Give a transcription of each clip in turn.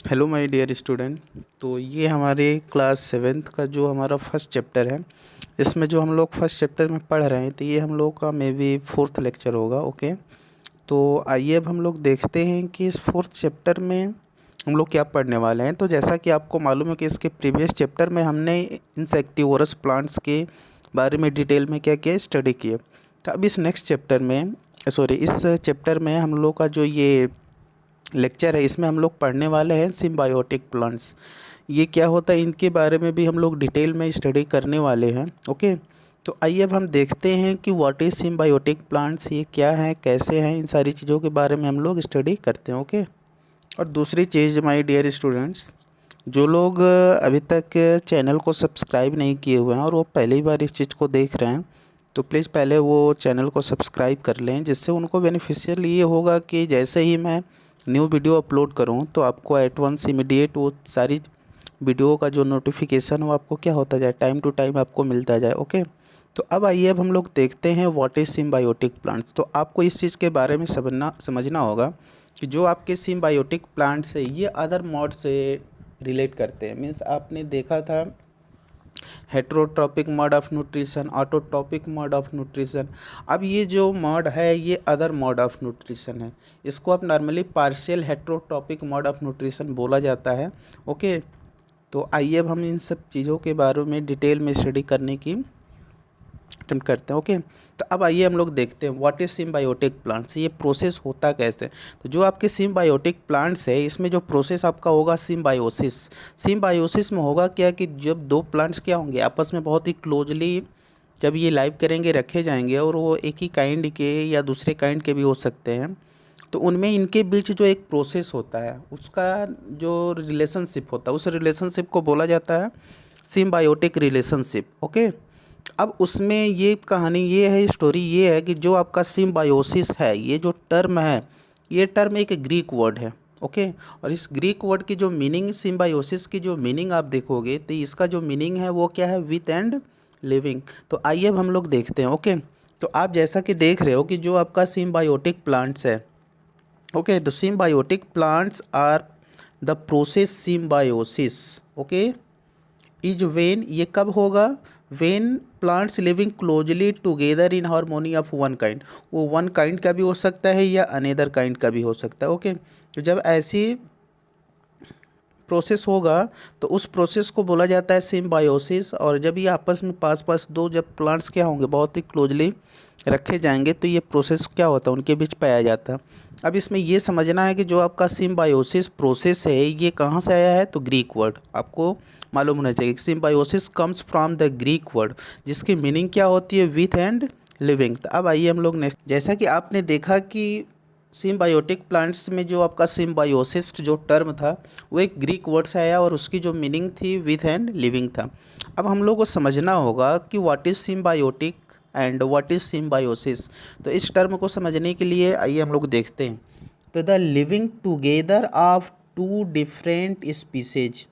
Hello my dear student. तो ये हमारे क्लास सेवेंथ का जो हमारा फर्स्ट चैप्टर है, इसमें जो हम लोग फर्स्ट चैप्टर में पढ़ रहे हैं, तो ये हम लोग का मे बी फोर्थ लेक्चर होगा। ओके, तो आइए अब हम लोग देखते हैं कि इस फोर्थ चैप्टर में हम लोग क्या पढ़ने वाले हैं। तो जैसा कि आपको मालूम है कि इसके प्रीवियस चैप्टर में हमने इंसेक्टिवोरस प्लांट्स के बारे में डिटेल में क्या किया, स्टडी किया। तो अब इस नेक्स्ट चैप्टर में इस चैप्टर में हम लोग का जो ये लेक्चर है, इसमें हम लोग पढ़ने वाले हैं सिम्बायोटिक प्लांट्स। ये क्या होता है, इनके बारे में भी हम लोग डिटेल में स्टडी करने वाले हैं। ओके, तो आइए अब हम देखते हैं कि व्हाट इज़ सिम्बायोटिक प्लांट्स, ये क्या है, कैसे हैं, इन सारी चीज़ों के बारे में हम लोग स्टडी करते हैं। ओके, और दूसरी चीज़ माय डियर स्टूडेंट्स, जो लोग अभी तक चैनल को सब्सक्राइब नहीं किए हुए हैं और वो पहली बार इस चीज़ को देख रहे हैं, तो प्लीज़ पहले वो चैनल को सब्सक्राइब कर लें, जिससे उनको बेनिफिशियल ये होगा कि जैसे ही मैं न्यू वीडियो अपलोड करूं तो आपको एट वंस इमीडिएट वो सारी वीडियो का जो नोटिफिकेशन हो आपको क्या होता जाए, टाइम टू टाइम आपको मिलता जाए। ओके, तो अब आइए अब हम लोग देखते हैं व्हाट इज़ सिम्बायोटिक प्लांट्स। तो आपको इस चीज़ के बारे में समझना होगा कि जो आपके सिम्बायोटिक प्लांट्स है ये अदर मॉड से रिलेट करते हैं। मीन्स आपने देखा था heterotrophic mode of nutrition, autotrophic mode of nutrition. अब ये जो मोड है ये अदर मोड ऑफ न्यूट्रिशन है, इसको आप normally partial heterotrophic mode of nutrition बोला जाता है। ओके, तो आइए अब हम इन सब चीज़ों के बारे में डिटेल में स्टडी करने की अटेम्प्ट करते हैं। ओके, तो अब आइए हम लोग देखते हैं व्हाट इज सिम्बायोटिक प्लांट्स, ये प्रोसेस होता कैसे। तो जो आपके सिम्बायोटिक प्लांट्स है, इसमें जो प्रोसेस आपका होगा सिम्बायोसिस। सिम्बायोसिस में होगा क्या कि जब दो प्लांट्स क्या होंगे आपस में बहुत ही क्लोजली जब ये लाइव करेंगे, रखे जाएंगे, और वो एक ही काइंड के या दूसरे काइंड के भी हो सकते हैं, तो उनमें इनके बीच जो एक प्रोसेस होता है उसका जो रिलेशनशिप होता है उस रिलेशनशिप को बोला जाता है सिम्बायोटिक रिलेशनशिप। ओके, अब उसमें ये कहानी ये है, स्टोरी ये है कि जो आपका सिम्बायोसिस है, ये जो टर्म है, ये टर्म एक ग्रीक वर्ड है। ओके, और इस ग्रीक वर्ड की जो मीनिंग, सिम्बायोसिस की जो मीनिंग आप देखोगे तो इसका जो मीनिंग है वो क्या है, विथ एंड लिविंग। तो आइए अब हम लोग देखते हैं। ओके, तो आप जैसा कि देख रहे हो कि जो आपका सिम्बायोटिक प्लांट्स है, okay, the symbiotic plants are the process symbiosis. Okay, is when, ये कब होगा, when plants living closely together in harmony of one kind. वो वन काइंड का भी हो सकता है या अनेदर काइंड का भी हो सकता है। ओके, तो जब ऐसी प्रोसेस होगा तो उस प्रोसेस को बोला जाता है सिम्बायोसिस। और जब ये आपस में पास पास दो जब प्लांट्स क्या होंगे, बहुत ही क्लोजली रखे जाएंगे, तो ये प्रोसेस क्या होता है, उनके बीच पाया जाता है। अब इसमें ये समझना है कि जो आपका सिम्बायोसिस प्रोसेस है ये कहाँ से आया है, तो ग्रीक वर्ड आपको मालूम होना चाहिए। Symbiosis comes from the Greek word, जिसकी मीनिंग क्या होती है, विथ एंड लिविंग। तो अब आइए हम लोग नेक्स्ट, जैसा कि आपने देखा कि सिम्बायोटिक प्लांट्स में जो आपका सिम्बायोसिस जो टर्म था वो एक ग्रीक वर्ड से आया और उसकी जो मीनिंग थी विथ एंड लिविंग था। अब हम लोग को समझना होगा कि what is symbiotic and what is symbiosis. तो इस टर्म को समझने के लिए आइए हम लोग देखते हैं। तो the living together of two different species.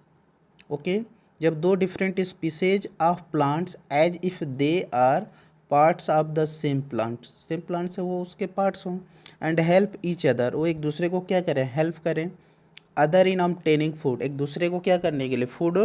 Okay, जब दो different species of plants as if they are parts of the same plant से वो उसके पार्ट्स हों, एंड हेल्प ईच अदर, वो एक दूसरे को क्या करें, हेल्प करें, अदर इन ऑब्टेनिंग फूड, एक दूसरे को क्या करने के लिए, फूड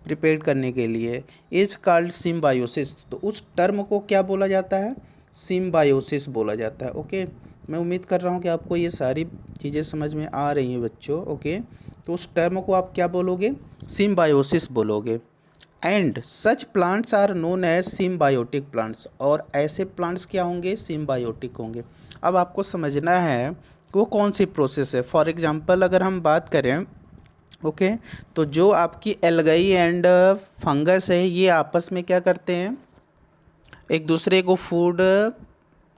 प्रिपेयर करने के लिए, इज कॉल्ड सिम्बायोसिस। तो उस टर्म को क्या बोला जाता है, सिम्बायोसिस बोला जाता है। ओके, मैं उम्मीद कर रहा हूँ कि आपको ये सारी चीज़ें समझ में आ रही हैं बच्चों। ओके, तो उस टर्म को आप क्या बोलोगे, सिम्बायोसिस बोलोगे। And such plants are known as symbiotic plants, और ऐसे प्लांट्स क्या होंगे, सिम्बायोटिक होंगे। अब आपको समझना है कि वो कौन सी प्रोसेस है। फॉर एग्जांपल अगर हम बात करें, ओके, तो जो आपकी एल्गाई एंड फंगस है ये आपस में क्या करते हैं, एक दूसरे को फूड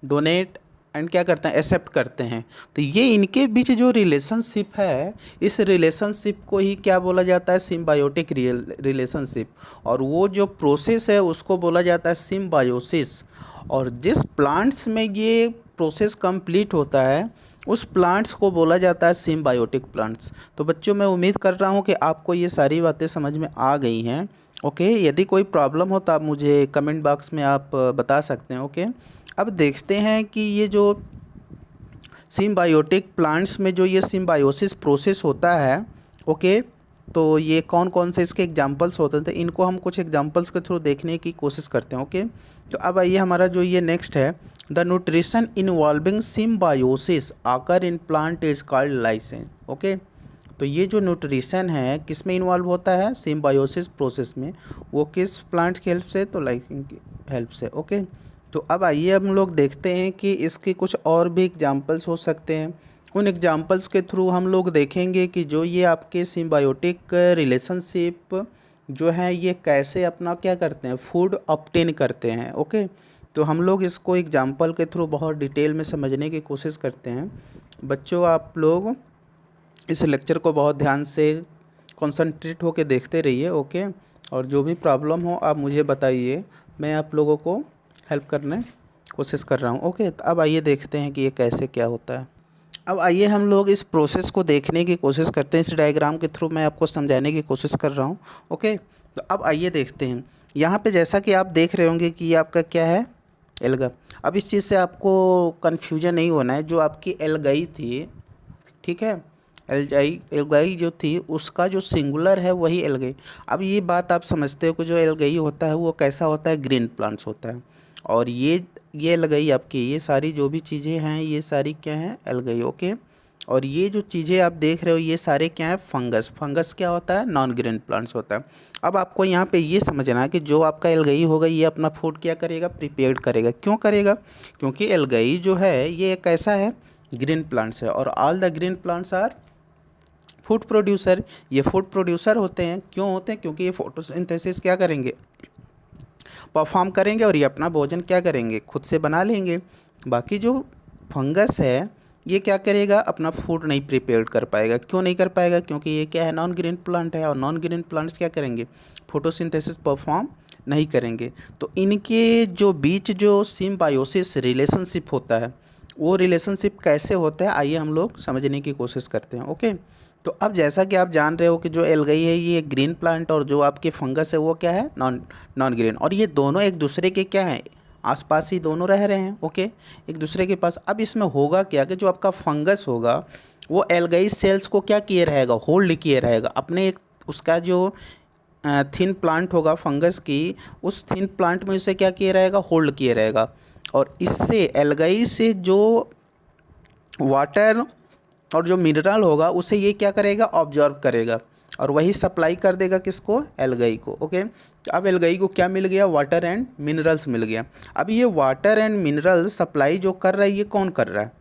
डोनेट एंड क्या करते हैं, एक्सेप्ट करते हैं। तो ये इनके बीच जो रिलेशनशिप है, इस रिलेशनशिप को ही क्या बोला जाता है, सिम्बायोटिक रिलेशनशिप। और वो जो प्रोसेस है उसको बोला जाता है सिम्बायोसिस। और जिस प्लांट्स में ये प्रोसेस कंप्लीट होता है उस प्लांट्स को बोला जाता है सिम्बायोटिक प्लांट्स। तो बच्चों मैं उम्मीद कर रहा हूँ कि आपको ये सारी बातें समझ में आ गई हैं। ओके, यदि कोई प्रॉब्लम हो तो आप मुझे कमेंट बॉक्स में आप बता सकते हैं। ओके, अब देखते हैं कि ये जो सिम्बायोटिक प्लांट्स में जो ये सिम्बायोसिस प्रोसेस होता है ओके। तो ये कौन कौन से इसके एग्जांपल्स होते थे, इनको हम कुछ एग्जांपल्स के थ्रू देखने की कोशिश करते हैं। ओके, तो अब आइए हमारा जो ये नेक्स्ट है, the nutrition involving symbiosis occur in plant is called lichens. Okay, तो ये जो न्यूट्रिशन है किस में इन्वॉल्व होता है, सिम्बायोसिस प्रोसेस में, वो किस प्लांट की हेल्प से, तो लाइसिन की हेल्प से। ओके, तो अब आइए हम लोग देखते हैं कि इसके कुछ और भी एग्जांपल्स हो सकते हैं। उन एग्जांपल्स के थ्रू हम लोग देखेंगे कि जो ये आपके सिम्बायोटिक रिलेशनशिप जो है ये कैसे अपना क्या करते हैं, फूड ऑब्टेन करते हैं। ओके, तो हम लोग इसको एग्जांपल के थ्रू बहुत डिटेल में समझने की कोशिश करते हैं। बच्चों आप लोग इस लेक्चर को बहुत ध्यान से कंसंट्रेट होकर देखते रहिए। ओके, और जो भी प्रॉब्लम हो आप मुझे बताइए, मैं आप लोगों को हेल्प करने कोशिश कर रहा हूँ। ओके, तो अब आइए देखते हैं कि ये कैसे क्या होता है। अब आइए हम लोग इस प्रोसेस को देखने की कोशिश करते हैं, इस डायग्राम के थ्रू मैं आपको समझाने की कोशिश कर रहा हूँ। ओके, तो अब आइए देखते हैं। यहाँ पे जैसा कि आप देख रहे होंगे कि ये आपका क्या है, एल्गा। अब इस चीज़ से आपको कन्फ्यूजन नहीं होना है, जो आपकी एल्गाई थी, ठीक है, एल्गाई जो थी उसका जो सिंगुलर है वही एल्गाई। अब ये बात आप समझते हो कि जो एल्गाई होता है वो कैसा होता है, ग्रीन प्लांट्स होता है। और ये एल्गाई आपकी, ये सारी जो भी चीज़ें हैं ये सारी क्या हैं, एल्गाई। ओके, और ये जो चीज़ें आप देख रहे हो ये सारे क्या हैं, फंगस। फंगस क्या होता है, नॉन ग्रीन प्लांट्स होता है। अब आपको यहाँ पे ये समझना है कि जो आपका एल्गाई होगा ये अपना फूड क्या करेगा, प्रिपेयर करेगा। क्यों करेगा, क्योंकि एल्गाई जो है ये कैसा है, ग्रीन प्लांट्स है, और all the green plants are food producer. ये फूड प्रोड्यूसर होते हैं, क्यों होते हैं, क्योंकि ये फोटोसिंथेसिस क्या करेंगे, परफॉर्म करेंगे, और ये अपना भोजन क्या करेंगे, खुद से बना लेंगे। बाकी जो फंगस है ये क्या करेगा, अपना फूड नहीं प्रिपेयर कर पाएगा। क्यों नहीं कर पाएगा, क्योंकि ये क्या है, नॉन ग्रीन प्लांट है, और नॉन ग्रीन प्लांट्स क्या करेंगे, फोटोसिंथेसिस परफॉर्म नहीं करेंगे। तो इनके जो बीच जो सिम्बायोसिस रिलेशनशिप होता है, वो रिलेशनशिप कैसे होता है आइए हम लोग समझने की कोशिश करते हैं। ओके, तो अब जैसा कि आप जान रहे हो कि जो एल्गाई है ये ग्रीन प्लांट, और जो आपके फंगस है वो क्या है, नॉन नॉन ग्रीन, और ये दोनों एक दूसरे के क्या हैं, आसपास ही दोनों रह रहे हैं। ओके, एक दूसरे के पास। अब इसमें होगा क्या कि जो आपका फंगस होगा वो एल्गाई सेल्स को क्या किए रहेगा, होल्ड किए रहेगा अपने एक, उसका जो थिन प्लांट होगा फंगस की, उस थिन प्लांट में उसे क्या किए रहेगा, होल्ड किए रहेगा। और इससे एल्गाई से जो वाटर और जो मिनरल होगा उसे ये क्या करेगा, ऑब्जर्व करेगा, और वही सप्लाई कर देगा किसको, एल्गाई को। ओके, तो अब एल्गाई को क्या मिल गया, वाटर एंड मिनरल्स मिल गया। अब ये वाटर एंड मिनरल सप्लाई जो कर रहा है ये कौन कर रहा है,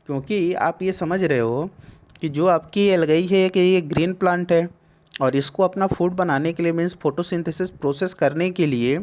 क्योंकि आप ये समझ रहे हो कि जो आपकी एल्गाई है कि ये ग्रीन प्लांट है, और इसको अपना फूड बनाने के लिए मीन्स फोटोसिंथेसिस प्रोसेस करने के लिए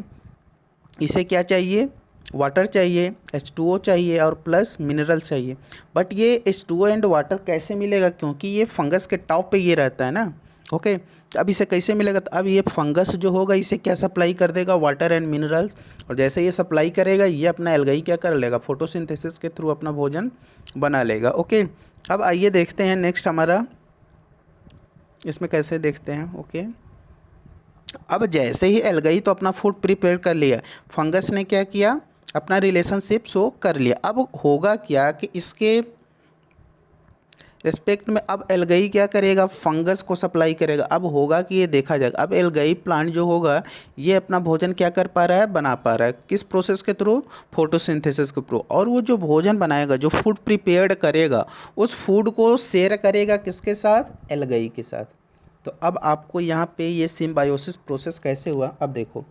इसे क्या चाहिए, वाटर चाहिए, H2O चाहिए, और प्लस मिनरल चाहिए। बट ये H2O एंड वाटर कैसे मिलेगा, क्योंकि ये फंगस के टॉप पे ये रहता है ना। ओके, तो अब इसे कैसे मिलेगा, तो अब ये फंगस जो होगा इसे क्या सप्लाई कर देगा, वाटर एंड मिनरल्स, और जैसे ये सप्लाई करेगा ये अपना एल्गाई क्या कर लेगा, फोटोसिंथेसिस के थ्रू अपना भोजन बना लेगा। ओके, अब आइए देखते हैं नेक्स्ट हमारा इसमें कैसे देखते हैं। ओके, अब जैसे ही एल्गाई तो अपना फूड प्रिपेयर कर लिया, फंगस ने क्या किया, अपना रिलेशनशिप शो कर लिया। अब होगा क्या कि इसके रिस्पेक्ट में अब एल्गाई क्या करेगा, फंगस को सप्लाई करेगा। अब होगा कि ये देखा जाएगा, अब एल्गाई प्लांट जो होगा ये अपना भोजन क्या कर पा रहा है, बना पा रहा है, किस प्रोसेस के थ्रू, फोटोसिंथेसिस के थ्रू। और वो जो भोजन बनाएगा, जो फूड प्रिपेयर्ड करेगा, उस फूड को शेयर करेगा किसके साथ, एल्गाई के साथ। तो अब आपको यहाँ पे ये सिम्बायोसिस प्रोसेस कैसे हुआ, अब देखो,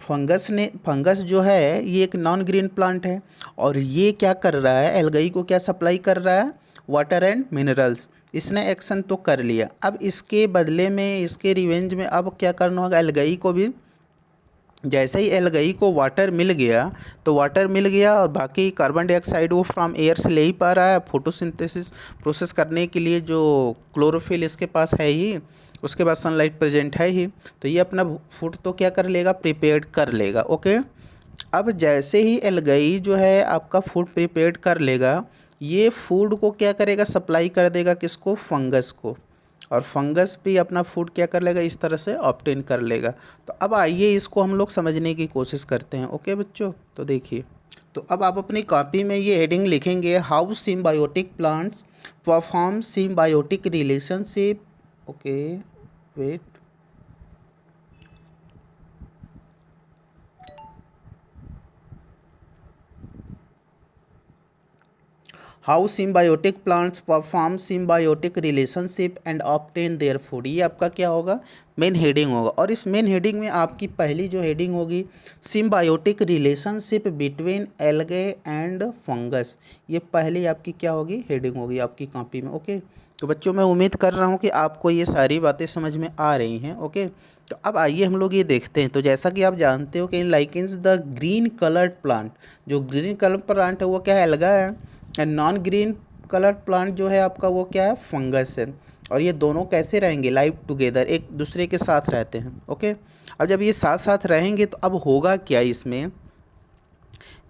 फंगस जो है ये एक नॉन ग्रीन प्लांट है, और ये क्या कर रहा है, एल्गाई को क्या सप्लाई कर रहा है, वाटर एंड मिनरल्स। इसने एक्शन तो कर लिया, अब इसके बदले में, इसके रिवेंज में अब क्या करना होगा, एल्गाई को भी, जैसे ही एल्गाई को वाटर मिल गया तो वाटर मिल गया, और बाकी कार्बन डाइऑक्साइड वो फ्रॉम एयर से ले ही पा रहा है, फोटोसिंथेसिस प्रोसेस करने के लिए जो क्लोरोफिल इसके पास है ही, उसके बाद सनलाइट प्रेजेंट है ही, तो ये अपना फूड तो क्या कर लेगा, प्रिपेयर्ड कर लेगा। ओके, अब जैसे ही एल्गाई जो है आपका फूड प्रिपेयर्ड कर लेगा, ये फूड को क्या करेगा, सप्लाई कर देगा किसको, फंगस को, और फंगस भी अपना फूड क्या कर लेगा, इस तरह से ऑब्टेन कर लेगा। तो अब आइए इसको हम लोग समझने की कोशिश करते हैं। ओके बच्चों, तो देखिए, तो अब आप अपनी कॉपी में ये हेडिंग लिखेंगे, how symbiotic plants perform symbiotic relationship okay wait, how symbiotic plants perform symbiotic relationship and obtain their food, ये आपका क्या होगा, मेन हेडिंग होगा। और इस मेन हेडिंग में आपकी पहली जो हेडिंग होगी symbiotic relationship between algae and fungus, ये पहली आपकी क्या होगी, हेडिंग होगी आपकी कॉपी में। ओके, तो बच्चों मैं उम्मीद कर रहा हूँ कि आपको ये सारी बातें समझ में आ रही हैं। ओके, तो अब आइए हम लोग ये देखते हैं। तो जैसा कि आप जानते हो कि in lichens the green coloured plant, जो ग्रीन कलर प्लांट है वो क्या है, एल्गा है, and non green colour plant जो है आपका वो क्या है, फंगस है। और ये दोनों कैसे रहेंगे, लाइव टुगेदर, एक दूसरे के साथ रहते हैं। ओके, अब जब ये साथ साथ रहेंगे तो अब होगा क्या इसमें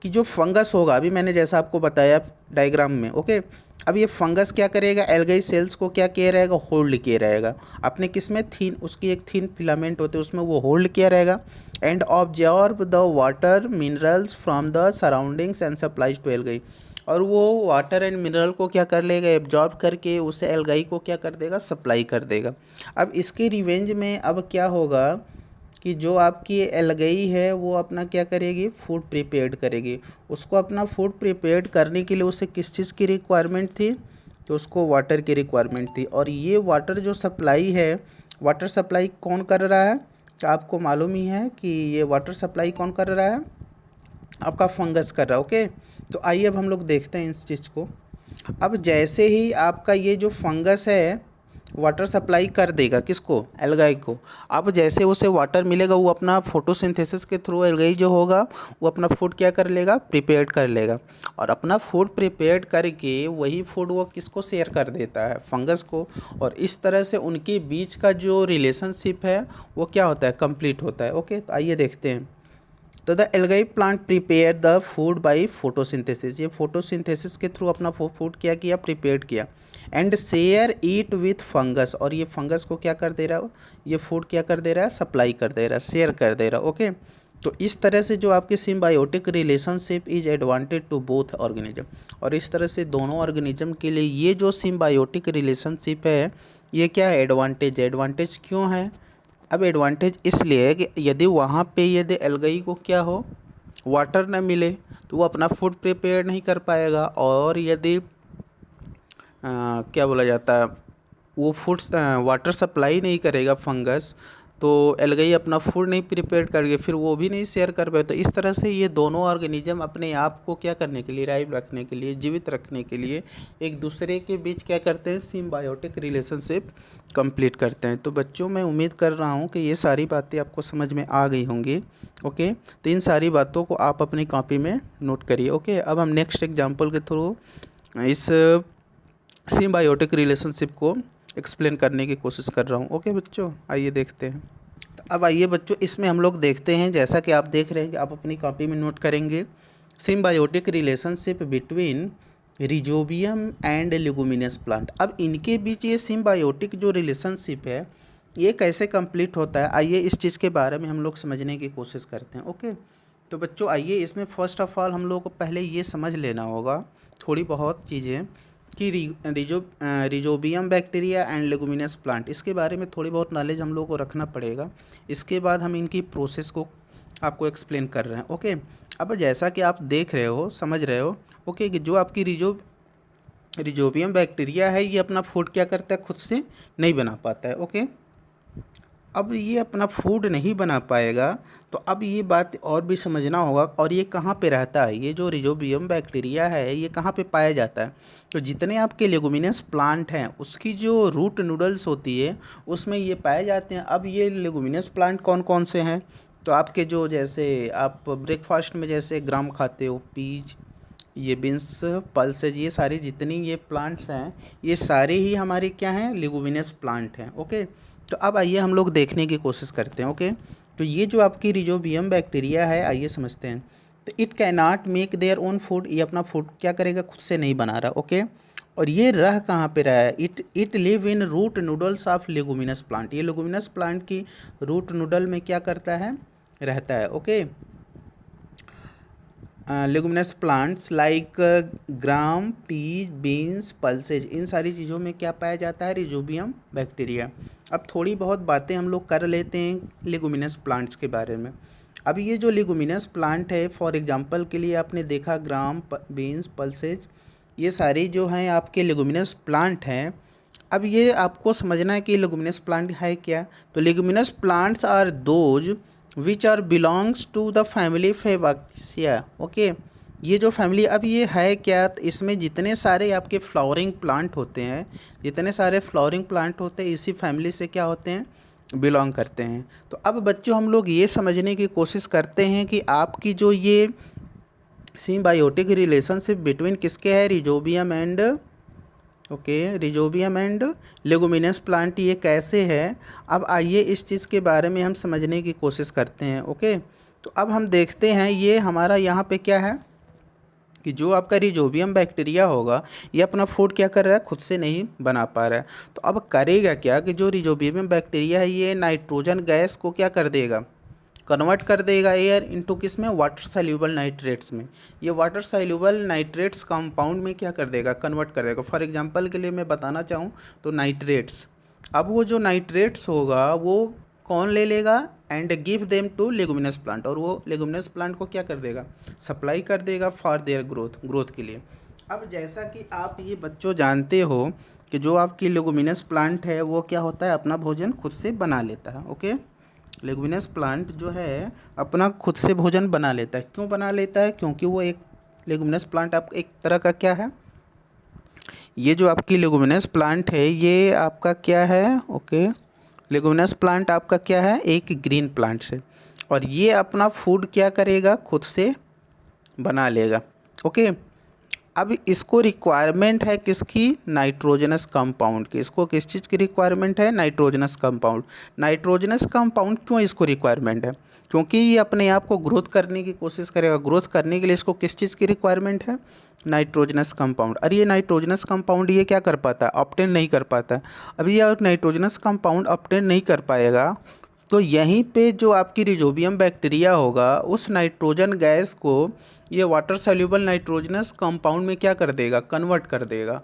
कि जो फंगस होगा, अभी मैंने जैसा आपको बताया डायग्राम में। ओके, अब ये फंगस क्या करेगा, एल्गाई सेल्स को क्या किया रहेगा, होल्ड किया रहेगा अपने किस में, थीन, उसकी एक थीन फिलामेंट होते हैं उसमें वो होल्ड किया रहेगा, and absorb the water minerals from the surroundings and supplies to algae, और वो वाटर एंड मिनरल को क्या कर लेगा, एब्जॉर्ब करके उसे एल्गाई को क्या कर देगा, सप्लाई कर देगा। अब इसके रिवेंज में अब क्या होगा कि जो आपकी एल्गाई है वो अपना क्या करेगी, फूड प्रिपेयर्ड करेगी। उसको अपना फूड प्रिपेयर्ड करने के लिए उसे किस चीज़ की रिक्वायरमेंट थी, तो उसको वाटर की रिक्वायरमेंट थी। और ये वाटर जो सप्लाई है, वाटर सप्लाई कौन कर रहा है, तो आपको मालूम ही है कि ये वाटर सप्लाई कौन कर रहा है, आपका फंगस कर रहा है। ओके, तो आइए अब हम लोग देखते हैं इस चीज़ को। अब जैसे ही आपका ये जो फंगस है वाटर सप्लाई कर देगा किसको, एल्गाई को, अब जैसे उसे वाटर मिलेगा वो अपना फोटोसिंथेसिस के थ्रू एल्गाई जो होगा वो अपना फूड क्या कर लेगा, प्रिपेयर कर लेगा। और अपना फूड प्रिपेयर करके वही फूड वो किसको शेयर कर देता है, फंगस को। और इस तरह से उनके बीच का जो रिलेशनशिप है वो क्या होता है, कंप्लीट होता है। ओके, तो आइए देखते हैं। तो the algae plant prepare the food by photosynthesis, ये फोटोसिंथेसिस के थ्रू अपना फूड क्या किया, प्रिपेयर किया, and share eat with fungus, और ये फंगस को क्या कर दे रहा है, ये फूड क्या कर दे रहा है, सप्लाई कर दे रहा है, शेयर कर दे रहा है। ओके, तो इस तरह से जो आपकी symbiotic relationship is advantage to both organism, और इस तरह से दोनों ऑर्गेनिज्म के लिए ये जो सिम्बायोटिक रिलेशनशिप है ये क्या है, एडवांटेज। एडवांटेज क्यों है, अब एडवांटेज इसलिए है कि यदि वहाँ पे यदि एल्गाई को क्या हो, वाटर न मिले तो वो अपना फूड प्रिपेयर नहीं कर पाएगा। और यदि क्या बोला जाता है, वो फूड वाटर सप्लाई नहीं करेगा फंगस, तो एल्गाई अपना फूड नहीं प्रिपेयर करके फिर वो भी नहीं शेयर कर पाए। तो इस तरह से ये दोनों ऑर्गेनिज्म अपने आप को क्या करने के लिए, लाइव रखने के लिए, जीवित रखने के लिए एक दूसरे के बीच क्या करते हैं, सिम्बायोटिक रिलेशनशिप कंप्लीट करते हैं। तो बच्चों मैं उम्मीद कर रहा हूँ कि ये सारी बातें आपको समझ में आ गई होंगी। ओके, तो इन सारी बातों को आप अपनी कॉपी में नोट करिए। ओके, अब हम नेक्स्ट एग्जाम्पल के थ्रू इस सिम्बायोटिक रिलेशनशिप को एक्सप्लेन करने की कोशिश कर रहा हूँ। ओके बच्चों, आइए देखते हैं। तो अब आइए बच्चों, इसमें हम लोग देखते हैं, जैसा कि आप देख रहे हैं कि आप अपनी कॉपी में नोट करेंगे, symbiotic relationship between rhizobium and leguminous plant. अब इनके बीच ये सिम्बायोटिक जो रिलेशनशिप है ये कैसे कंप्लीट होता है, आइए इस चीज़ के बारे में हम लोग समझने की कोशिश करते हैं। ओके, तो बच्चों आइए इसमें फर्स्ट ऑफ ऑल हम लोग को पहले ये समझ लेना होगा थोड़ी बहुत चीज़ें कि रिजोबियम बैक्टीरिया एंड लेगुमिनस प्लांट, इसके बारे में थोड़ी बहुत नॉलेज हम लोग को रखना पड़ेगा। इसके बाद हम इनकी प्रोसेस को आपको एक्सप्लेन कर रहे हैं। ओके, अब जैसा कि आप देख रहे हो, समझ रहे हो, ओके, कि जो आपकी रिजोबियम बैक्टीरिया है ये अपना फूड क्या करता है, खुद से नहीं बना पाता है। ओके, अब ये अपना फूड नहीं बना पाएगा तो अब ये बात और भी समझना होगा, और ये कहाँ पे रहता है, ये जो रिजोबियम बैक्टीरिया है ये कहाँ पे पाया जाता है। तो जितने आपके लेगुमिनस प्लांट हैं उसकी जो रूट नूडल्स होती है उसमें ये पाए जाते हैं। अब ये लेगुमिनस प्लांट कौन कौन से हैं, तो आपके जो, जैसे आप ब्रेकफास्ट में जैसे ग्राम खाते हो, पीज, ये बीन्स, पल्सेज, ये सारी जितनी ये प्लांट्स हैं ये सारे ही हमारे क्या हैं, लेगुमिनस प्लांट हैं। ओके, तो अब आइए हम लोग देखने की कोशिश करते हैं। ओके, तो ये जो आपकी रिजोबियम बैक्टीरिया है आइए समझते हैं। तो it can not make their own food, ये अपना फूड क्या करेगा, खुद से नहीं बना रहा। ओके, और ये रह कहाँ पे रहा है, it live in root nodules of leguminous plant, ये लेगुमिनस प्लांट की रूट नूडल में क्या करता है, रहता है। Okay, leguminous plants like gram, peas, beans, pulses, इन सारी चीज़ों में क्या पाया जाता है? Rhizobium bacteria. अब थोड़ी बहुत बातें हम लोग कर लेते हैं लेगुमिनस प्लांट्स के बारे में। अब ये जो लेगुमिनस प्लांट है, फॉर एग्जांपल के लिए आपने देखा ग्राम, बीन्स, पल्सेज, ये सारी जो हैं आपके लेगुमिनस प्लांट हैं। अब ये आपको समझना है कि लेगुमिनस प्लांट है क्या। तो leguminous plants are those which are belongs to the family Fabaceae. Okay, ये जो फैमिली, अब ये है क्या? तो इसमें जितने सारे आपके फ्लावरिंग प्लांट होते हैं, जितने सारे फ्लावरिंग प्लांट होते हैं, इसी फैमिली से क्या होते हैं? बिलोंग करते हैं। तो अब बच्चों हम लोग ये समझने की कोशिश करते हैं कि आपकी जो ये सिम्बायोटिक रिलेशनशिप बिटवीन किसके है? रिजोबियम एंड रिजोबियम एंड लेगुमिनस प्लांट, ये कैसे है? अब आइए इस चीज़ के बारे में हम समझने की कोशिश करते हैं। ओके, तो अब हम देखते हैं ये हमारा यहाँ पे क्या है कि जो आपका रिजोबियम बैक्टीरिया होगा, ये अपना फूड क्या कर रहा है? खुद से नहीं बना पा रहा है। तो अब करेगा क्या कि जो रिजोबियम बैक्टीरिया है, ये नाइट्रोजन गैस को क्या कर देगा? कन्वर्ट कर देगा एयर इनटू किस में? वाटर सॉल्युबल नाइट्रेट्स में। ये वाटर सॉल्युबल नाइट्रेट्स कंपाउंड में क्या कर देगा? कन्वर्ट कर देगा। फॉर एग्जांपल के लिए मैं बताना चाहूँ तो नाइट्रेट्स, अब वो जो नाइट्रेट्स होगा वो कौन ले लेगा? And give them to leguminous plant, और वो लेगुमिनस प्लांट को क्या कर देगा? सप्लाई कर देगा फॉर देयर ग्रोथ के लिए। अब जैसा कि आप ये बच्चों जानते हो कि जो आपकी लेगुमिनस प्लांट है वो क्या होता है? अपना भोजन खुद से बना लेता है। ओके, लेगुमिनस प्लांट जो है अपना खुद से भोजन बना लेता है। क्यों बना लेता है? क्योंकि वो एक लेगुमिनस प्लांट आप एक तरह का क्या है? ये जो आपकी लेगुमिनस प्लांट है ये आपका क्या है? ओके, लेगुमिनस प्लांट आपका क्या है? एक ग्रीन प्लांट से, और ये अपना फूड क्या करेगा? खुद से बना लेगा। ओके, अब इसको रिक्वायरमेंट है किसकी? नाइट्रोजनस कंपाउंड की। इसको किस चीज़ की रिक्वायरमेंट है? Nitrogenous compound. नाइट्रोजनस कंपाउंड क्यों इसको रिक्वायरमेंट है? क्योंकि ये अपने आप को ग्रोथ करने की कोशिश करेगा। ग्रोथ करने के लिए इसको किस चीज़ की रिक्वायरमेंट है? Nitrogenous compound. और ये नाइट्रोजनस कंपाउंड ये क्या कर पाता है? ऑब्टेन नहीं कर पाता। अब ये नाइट्रोजनस कंपाउंड ऑब्टेन नहीं कर पाएगा तो यहीं पे जो आपकी रिजोबियम बैक्टीरिया होगा उस नाइट्रोजन गैस को ये वाटर सॉल्युबल नाइट्रोजनस कंपाउंड में क्या कर देगा? कन्वर्ट कर देगा,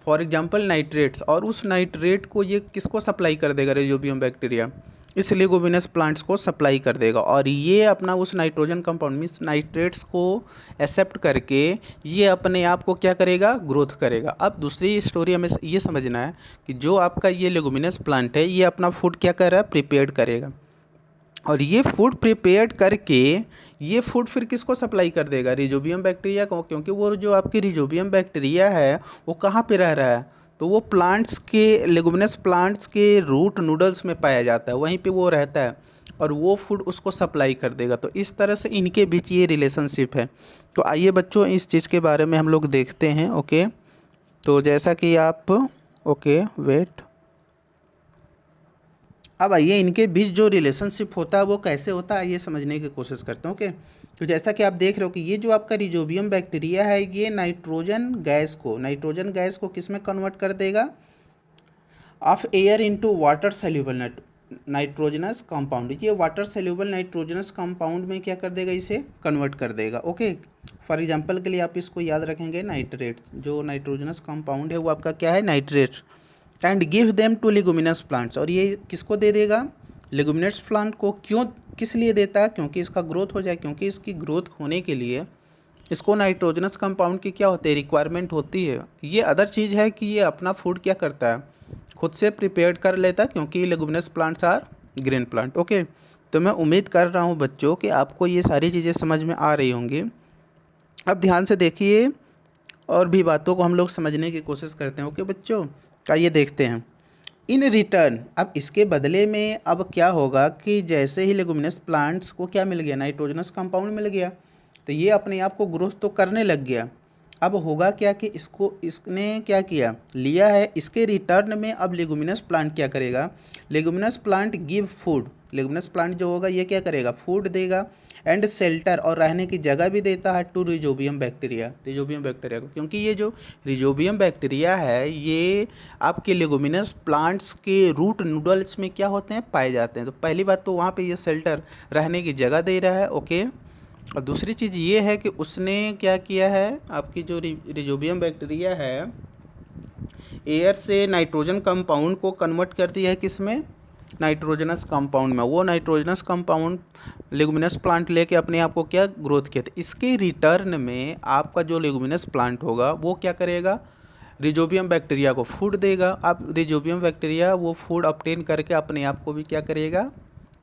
फॉर एग्जांपल नाइट्रेट्स। और उस नाइट्रेट को ये किसको सप्लाई कर देगा? रिजोबियम बैक्टीरिया इस लेगुमिनस प्लांट्स को सप्लाई कर देगा, और ये अपना उस नाइट्रोजन कंपाउंड मीन्स नाइट्रेट्स को एक्सेप्ट करके ये अपने आप को क्या करेगा? ग्रोथ करेगा। अब दूसरी स्टोरी हमें ये समझना है कि जो आपका ये लेगुमिनस प्लांट है ये अपना फूड क्या कर रहा है? प्रिपेयर करेगा, और ये फूड प्रिपेयर करके ये फूड फिर किसको सप्लाई कर देगा? रिजोबियम बैक्टीरिया को, क्योंकि वो जो आपकी रिजोबियम बैक्टीरिया है वो कहाँ पे रह रहा है? तो वो प्लांट्स के, लेगुमिनस प्लांट्स के रूट नूडल्स में पाया जाता है, वहीं पे वो रहता है, और वो फूड उसको सप्लाई कर देगा। तो इस तरह से इनके बीच ये रिलेशनशिप है। तो आइए बच्चों इस चीज़ के बारे में हम लोग देखते हैं। ओके, तो जैसा कि आप वेट, अब आइए इनके बीच जो रिलेशनशिप होता है वो कैसे होता है ये समझने की कोशिश करते हैं। ओके, तो जैसा कि आप देख रहे हो कि ये जो आपका रिजोबियम बैक्टीरिया है ये नाइट्रोजन गैस को किस में कन्वर्ट कर देगा? Of air into water soluble nitrogenous compound. ये वाटर सॉल्युबल नाइट्रोजनस कंपाउंड में क्या कर देगा? इसे कन्वर्ट कर देगा। ओके, फॉर एग्जांपल के लिए आप इसको याद रखेंगे नाइट्रेट, जो नाइट्रोजनस कंपाउंड है वो आपका क्या है? Nitrate. And give them to leguminous plants, और ये किसको दे देगा? लेगुमिनस प्लांट को। क्यों, किस लिए देता है? क्योंकि इसका ग्रोथ हो जाए, क्योंकि इसकी ग्रोथ होने के लिए इसको नाइट्रोजनस कंपाउंड की क्या होती है? रिक्वायरमेंट होती है। ये अदर चीज़ है कि ये अपना फूड क्या करता है? खुद से प्रिपेयर कर लेता है, क्योंकि leguminous plants are green plant. Okay, तो मैं उम्मीद कर रहा हूँ बच्चों कि आपको ये सारी चीज़ें समझ में आ रही होंगी। अब ध्यान से देखिए और भी बातों को हम लोग समझने की कोशिश करते हैं। ओके बच्चों, आइए देखते हैं। इन रिटर्न, अब इसके बदले में अब क्या होगा कि जैसे ही लेगुमिनस प्लांट्स को क्या मिल गया? नाइट्रोजनस कंपाउंड मिल गया, तो ये अपने आप को ग्रोथ तो करने लग गया। अब होगा क्या कि इसने क्या किया? लिया है, इसके रिटर्न में अब लेगुमिनस प्लांट क्या करेगा? Leguminous plant give food, leguminous plant जो होगा ये क्या करेगा? फूड देगा एंड शेल्टर, और रहने की जगह भी देता है टू रिजोबियम बैक्टीरिया को, क्योंकि ये जो रिजोबियम बैक्टीरिया है ये आपके लेगुमिनस प्लांट्स के रूट नूडल्स में क्या होते हैं? पाए जाते हैं। तो पहली बात तो वहाँ पे ये शेल्टर, रहने की जगह दे रहा है। ओके, और दूसरी चीज़ ये है कि उसने क्या किया है, आपकी जो रिजोबियम बैक्टीरिया है, एयर से नाइट्रोजन कंपाउंड को कन्वर्ट कर दिया है किस में, नाइट्रोजनस कंपाउंड में। वो नाइट्रोजनस कंपाउंड लेगुमिनस प्लांट लेके अपने आप को क्या ग्रोथ किया था। इसके रिटर्न में आपका जो लेगुमिनस प्लांट होगा वो क्या करेगा, रिजोबियम बैक्टीरिया को फूड देगा। अब रिजोबियम बैक्टीरिया वो फूड ऑब्टेन करके अपने आप को भी क्या करेगा,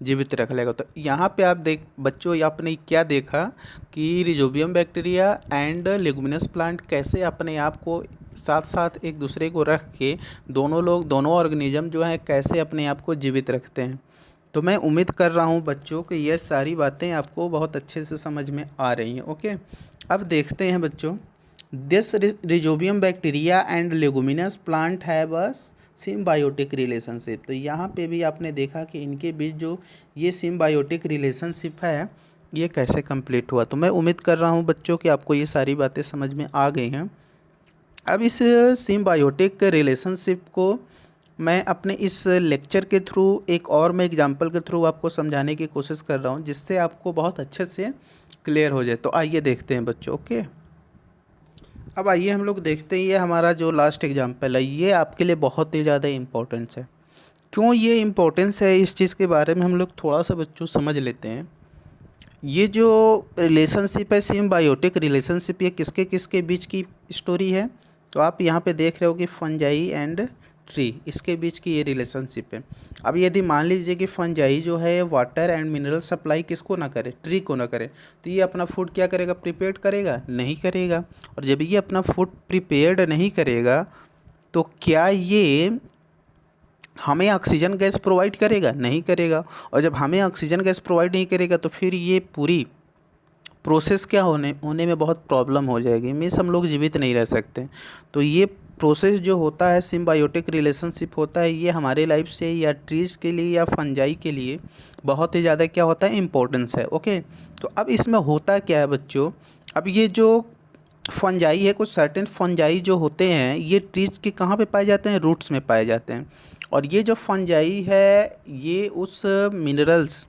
जीवित रख लेगा। तो यहाँ पे आप देख बच्चों, आपने क्या देखा कि रिजोबियम बैक्टीरिया एंड लेगुमिनस प्लांट कैसे अपने आप को साथ साथ एक दूसरे को रख के दोनों ऑर्गेनिज्म जो हैं कैसे अपने आप को जीवित रखते हैं। तो मैं उम्मीद कर रहा हूँ बच्चों कि ये सारी बातें आपको बहुत अच्छे से समझ में आ रही हैं। ओके, अब देखते हैं बच्चों, this rhizobium bacteria and leguminous plant have a symbiotic relationship. तो यहाँ पे भी आपने देखा कि इनके बीच जो ये सिम्बायोटिक रिलेशनशिप है ये कैसे कंप्लीट हुआ। तो मैं उम्मीद कर रहा हूँ बच्चों कि आपको ये सारी बातें समझ में आ गई हैं। अब इस सिम्बायोटिक रिलेशनशिप को मैं अपने इस लेक्चर के थ्रू एक और मैं एग्जांपल के थ्रू आपको समझाने की कोशिश कर रहा हूँ, जिससे आपको बहुत अच्छे से क्लियर हो जाए। तो आइए देखते हैं बच्चों। ओके, अब आइए हम लोग देखते हैं, ये हमारा जो लास्ट एग्जांपल है ये आपके लिए बहुत ही ज़्यादा इम्पोर्टेंस है। क्यों ये इम्पोर्टेंस है, इस चीज़ के बारे में हम लोग थोड़ा सा बच्चों समझ लेते हैं। ये जो रिलेशनशिप है सिम्बायोटिक रिलेशनशिप, ये किसके किसके बीच की स्टोरी है। तो आप यहाँ पे देख रहे हो कि फंजाई एंड ट्री, इसके बीच की ये रिलेशनशिप है। अब यदि मान लीजिए कि फंजाई जो है वाटर एंड मिनरल सप्लाई किसको ना करे, ट्री को ना करे, तो ये अपना फूड क्या करेगा, प्रिपेयर करेगा, नहीं करेगा। और जब ये अपना फूड प्रिपेयर्ड नहीं करेगा तो क्या ये हमें ऑक्सीजन गैस प्रोवाइड करेगा, नहीं करेगा। और जब हमें ऑक्सीजन गैस प्रोवाइड नहीं करेगा तो फिर ये पूरी प्रोसेस क्या होने में बहुत प्रॉब्लम हो जाएगी, मीन्स हम लोग जीवित नहीं रह सकते। तो ये प्रोसेस जो होता है सिम्बायोटिक रिलेशनशिप होता है, ये हमारे लाइफ से या ट्रीज के लिए या फंजाई के लिए बहुत ही ज़्यादा क्या होता है, इम्पोर्टेंस है। ओके, तो अब इसमें होता क्या है बच्चों, अब ये जो फंजाई है, कुछ सर्टेन फंजाई जो होते हैं ये ट्रीज के कहाँ पे पाए जाते हैं, रूट्स में पाए जाते हैं। और ये जो फंजाई है ये उस मिनरल्स,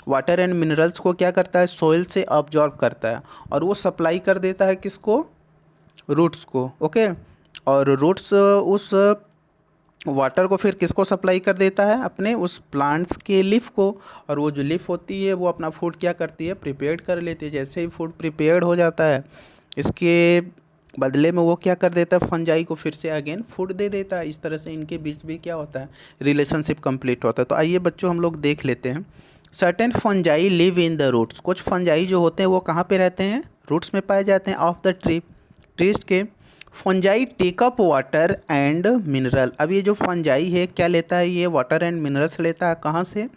वाटर एंड मिनरल्स को क्या करता है, सोइल से अब्जॉर्ब करता है और वो सप्लाई कर देता है किसको, रूट्स को। ओके, और रूट्स उस वाटर को फिर किसको सप्लाई कर देता है, अपने उस प्लांट्स के लीफ को। और वो जो लीफ होती है वो अपना फूड क्या करती है, प्रिपेयर्ड कर लेती है। जैसे ही फूड प्रिपेयर्ड हो जाता है इसके बदले में वो क्या कर देता है, फंजाई को फिर से अगेन फूड दे देता है। इस तरह से इनके बीच भी क्या होता है, रिलेशनशिप कंप्लीट होता है। तो आइए बच्चों हम लोग देख लेते हैं। Certain fungi live in the roots, कुछ फंजाई जो होते हैं वो कहाँ पे रहते हैं, रूट्स में पाए जाते हैं ऑफ द ट्रीज के। Fungi take up water and mineral, अब ये जो फंजाई है क्या लेता है, ये वाटर एंड मिनरल्स लेता है, कहाँ से,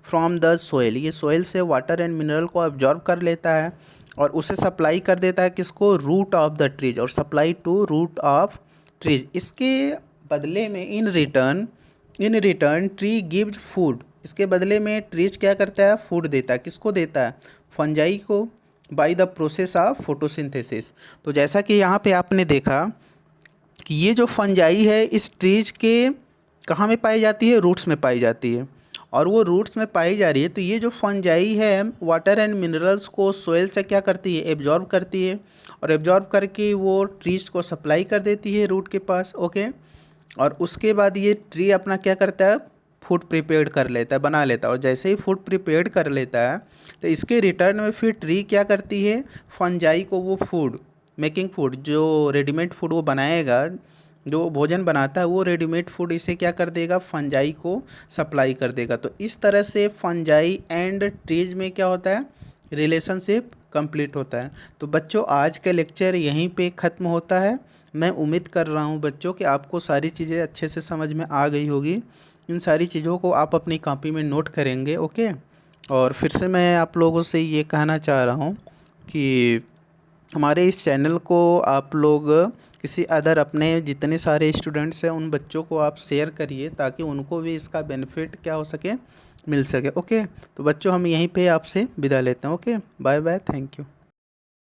फ्रॉम द सोइल, ये सोइल से वाटर एंड मिनरल को अब्जॉर्ब कर लेता है और उसे सप्लाई कर देता है किसको, रूट ऑफ द ट्रीज, और supply to root of trees. इसके बदले में in return tree gives food, इसके बदले में ट्रीज क्या करता है, फूड देता है, किसको देता है, फंजाई को, by the process of photosynthesis. तो जैसा कि यहाँ पे आपने देखा कि ये जो फंजाई है इस ट्रीज के कहाँ में पाई जाती है, रूट्स में पाई जाती है। और वो रूट्स में पाई जा रही है तो ये जो फंजाई है वाटर एंड मिनरल्स को सोइल से क्या करती है, एब्जॉर्ब करती है, और एब्जॉर्ब करके वो ट्रीज को सप्लाई कर देती है रूट के पास। ओके, और उसके बाद ये ट्री अपना क्या करता है, फूड प्रिपेयर्ड कर लेता है, बना लेता है। और जैसे ही फूड प्रिपेयर्ड कर लेता है तो इसके रिटर्न में फिर ट्री क्या करती है, फंजाई को वो फूड, मेकिंग फूड, जो रेडीमेड फूड वो बनाएगा, जो भोजन बनाता है वो रेडीमेड फूड इसे क्या कर देगा, फंजाई को सप्लाई कर देगा। तो इस तरह से फंजाई एंड ट्रीज में क्या होता है, रिलेशनशिप कंप्लीट होता है। तो बच्चों आज का लेक्चर यहीं पे ख़त्म होता है। मैं उम्मीद कर रहा हूँ बच्चों कि आपको सारी चीज़ें अच्छे से समझ में आ गई होगी। इन सारी चीज़ों को आप अपनी कॉपी में नोट करेंगे। ओके, और फिर से मैं आप लोगों से ये कहना चाह रहा हूँ कि हमारे इस चैनल को आप लोग किसी अदर अपने जितने सारे स्टूडेंट्स हैं उन बच्चों को आप शेयर करिए ताकि उनको भी इसका बेनिफिट क्या हो सके, मिल सके। ओके, तो बच्चों हम यहीं पे आपसे विदा लेते हैं। Okay, bye bye, thank you.